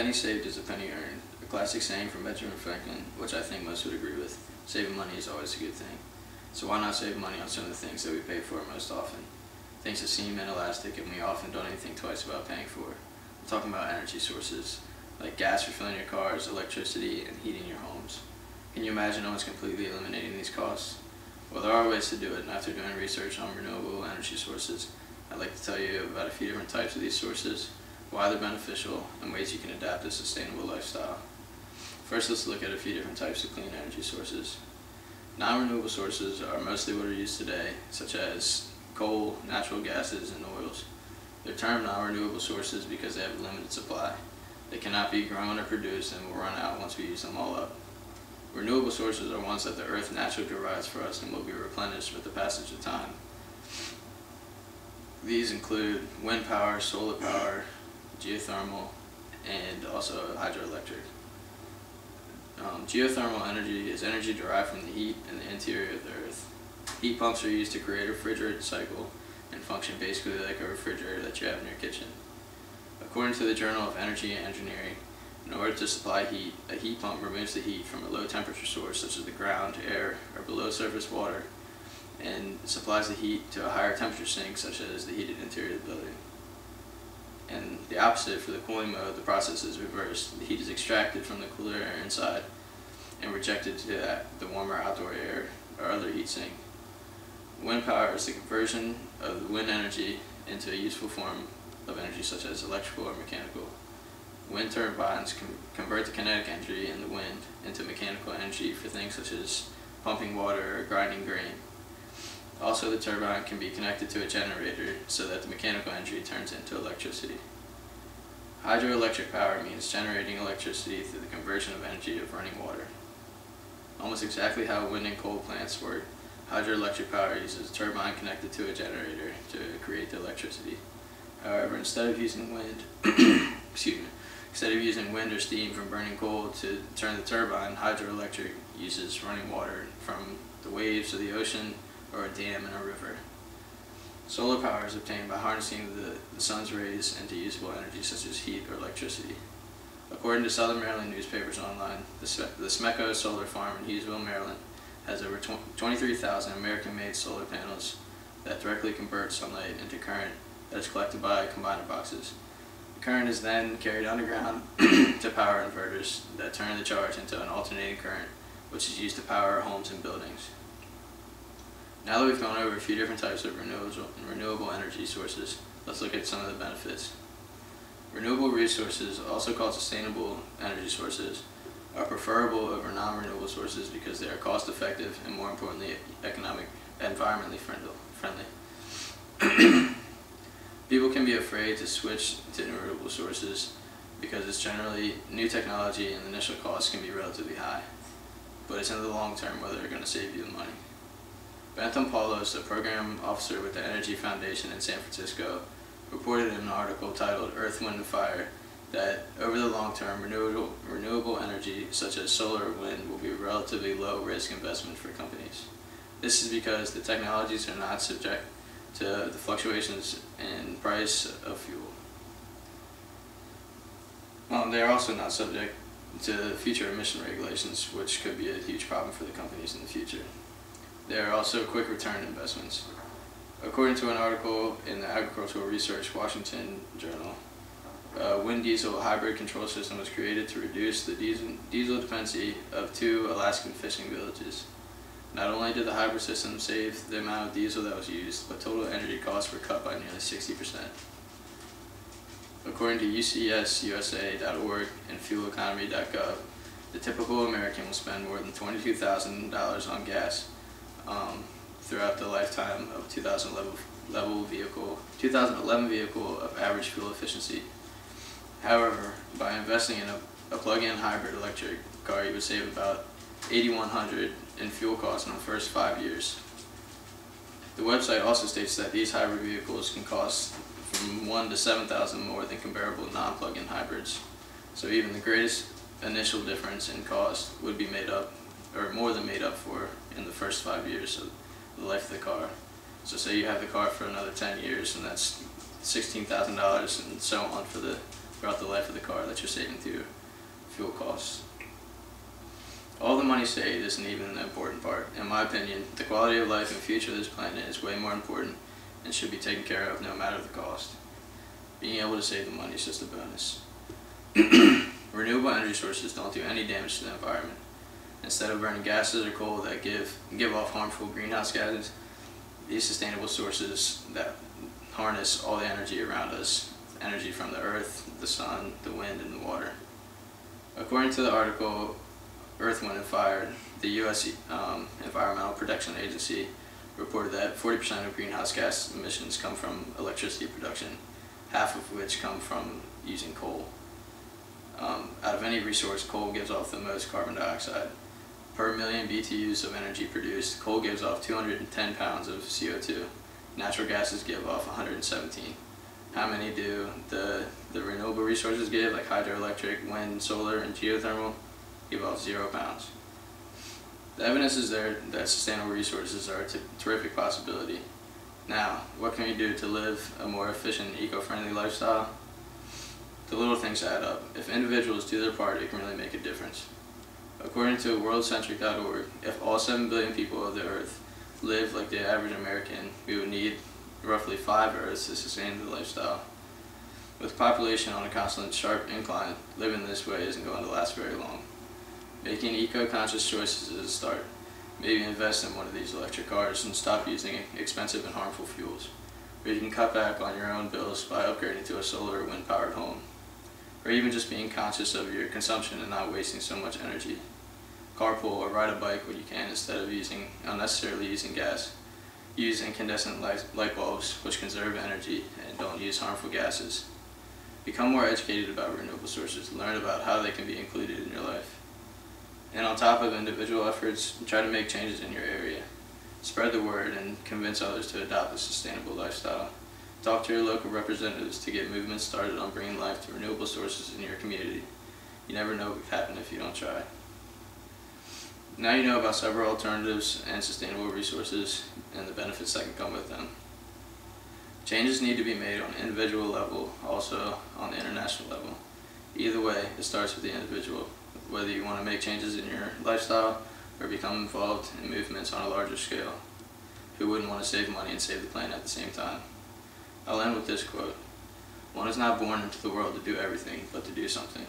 penny saved is a penny earned, a classic saying from Benjamin Franklin, which I think most would agree with. Saving money is always a good thing. So why not save money on some of the things that we pay for most often? Things that seem inelastic and we often don't even think twice about paying for. I'm talking about energy sources, like gas for filling your cars, electricity, and heating your homes. Can you imagine almost completely eliminating these costs? Well, there are ways to do it, and after doing research on renewable energy sources, I'd like to tell you about a few different types of these sources, why they're beneficial, and ways you can adapt a sustainable lifestyle. First, let's look at a few different types of clean energy sources. Non-renewable sources are mostly what are used today, such as coal, natural gases, and oils. They're termed non-renewable sources because they have a limited supply. They cannot be grown or produced and will run out once we use them all up. Renewable sources are ones that the earth naturally provides for us and will be replenished with the passage of time. These include wind power, solar power, geothermal, and also hydroelectric. Geothermal energy is energy derived from the heat in the interior of the earth. Heat pumps are used to create a refrigerated cycle and function basically like a refrigerator that you have in your kitchen. According to the Journal of Energy and Engineering, in order to supply heat, a heat pump removes the heat from a low temperature source such as the ground, air, or below surface water and supplies the heat to a higher temperature sink such as the heated interior of the building. And the opposite for the cooling mode, the process is reversed. The heat is extracted from the cooler air inside and rejected to the warmer outdoor air or other heat sink. Wind power is the conversion of the wind energy into a useful form of energy such as electrical or mechanical. Wind turbines convert the kinetic energy in the wind into mechanical energy for things such as pumping water or grinding grain. Also, the turbine can be connected to a generator so that the mechanical energy turns into electricity. Hydroelectric power means generating electricity through the conversion of energy of running water. Almost exactly how wind and coal plants work, hydroelectric power uses a turbine connected to a generator to create the electricity. However, instead of using wind, instead of using wind or steam from burning coal to turn the turbine, hydroelectric uses running water from the waves of the ocean or a dam in a river. Solar power is obtained by harnessing the sun's rays into usable energy such as heat or electricity. According to Southern Maryland newspapers online, the Smecco Solar Farm in Hughesville, Maryland has over 23,000 American-made solar panels that directly convert sunlight into current that is collected by combiner boxes. The current is then carried underground to power inverters that turn the charge into an alternating current, which is used to power our homes and buildings. Now that we've gone over a few different types of renewable energy sources, let's look at some of the benefits. Renewable resources, also called sustainable energy sources, are preferable over non-renewable sources because they are cost-effective and, more importantly, environmentally friendly. People can be afraid to switch to renewable sources because it's generally new technology and the initial costs can be relatively high, but it's in the long term where they're going to save you the money. Bentham Paulos, a program officer with the Energy Foundation in San Francisco, reported in an article titled Earth, Wind, and Fire that over the long term, renewable energy such as solar or wind will be a relatively low risk investment for companies. This is because the technologies are not subject to the fluctuations in price of fuel. They are also not subject to future emission regulations, which could be a huge problem for the companies in the future. They are also quick return investments. According to an article in the Agricultural Research Washington Journal, a wind diesel hybrid control system was created to reduce the diesel dependency of 2 Alaskan fishing villages. Not only did the hybrid system save the amount of diesel that was used, but total energy costs were cut by nearly 60%. According to UCSUSA.org and fueleconomy.gov, the typical American will spend more than $22,000 on gas throughout the lifetime of 2011 vehicle of average fuel efficiency. However, by investing in a plug-in hybrid electric car, you would save about $8,100 in fuel costs in the first 5 years. The website also states that these hybrid vehicles can cost from $1,000 to $7,000 more than comparable non-plug-in hybrids. So even the greatest initial difference in cost would be made up, or more than made up for, in the first 5 years of the life of the car. So say you have the car for another 10 years, and that's $16,000 and so on for the throughout the life of the car that you're saving through fuel costs. All the money saved isn't even the important part. In my opinion, the quality of life and future of this planet is way more important and should be taken care of no matter the cost. Being able to save the money is just a bonus. Renewable energy sources don't do any damage to the environment. Instead of burning gases or coal that give off harmful greenhouse gases, these sustainable sources that harness all the energy around us, energy from the earth, the sun, the wind, and the water. According to the article Earth, Wind, and Fire, the U.S. Environmental Protection Agency reported that 40% of greenhouse gas emissions come from electricity production, half of which come from using coal. Out of any resource, coal gives off the most carbon dioxide. Per million BTUs of energy produced, coal gives off 210 pounds of CO2. Natural gases give off 117. How many do the renewable resources give, like hydroelectric, wind, solar, and geothermal? Give off 0 pounds. The evidence is there that sustainable resources are a terrific possibility. Now, what can we do to live a more efficient, eco-friendly lifestyle? The little things add up. If individuals do their part, it can really make a difference. According to worldcentric.org, if all 7 billion people of the earth lived like the average American, we would need roughly 5 Earths to sustain the lifestyle. With population on a constant sharp incline, living this way isn't going to last very long. Making eco-conscious choices is a start. Maybe invest in one of these electric cars and stop using expensive and harmful fuels. Or you can cut back on your own bills by upgrading to a solar or wind-powered home. Or even just being conscious of your consumption and not wasting so much energy. Carpool or ride a bike when you can instead of unnecessarily using gas. Use incandescent light bulbs, which conserve energy and don't use harmful gases. Become more educated about renewable sources. Learn about how they can be included in your life. And on top of individual efforts, try to make changes in your area. Spread the word and convince others to adopt a sustainable lifestyle. Talk to your local representatives to get movements started on bringing life to renewable sources in your community. You never know what could happen if you don't try. Now you know about several alternatives and sustainable resources and the benefits that can come with them. Changes need to be made on an individual level, also on the international level. Either way, it starts with the individual. Whether you want to make changes in your lifestyle or become involved in movements on a larger scale. Who wouldn't want to save money and save the planet at the same time? I'll end with this quote. One is not born into the world to do everything, but to do something.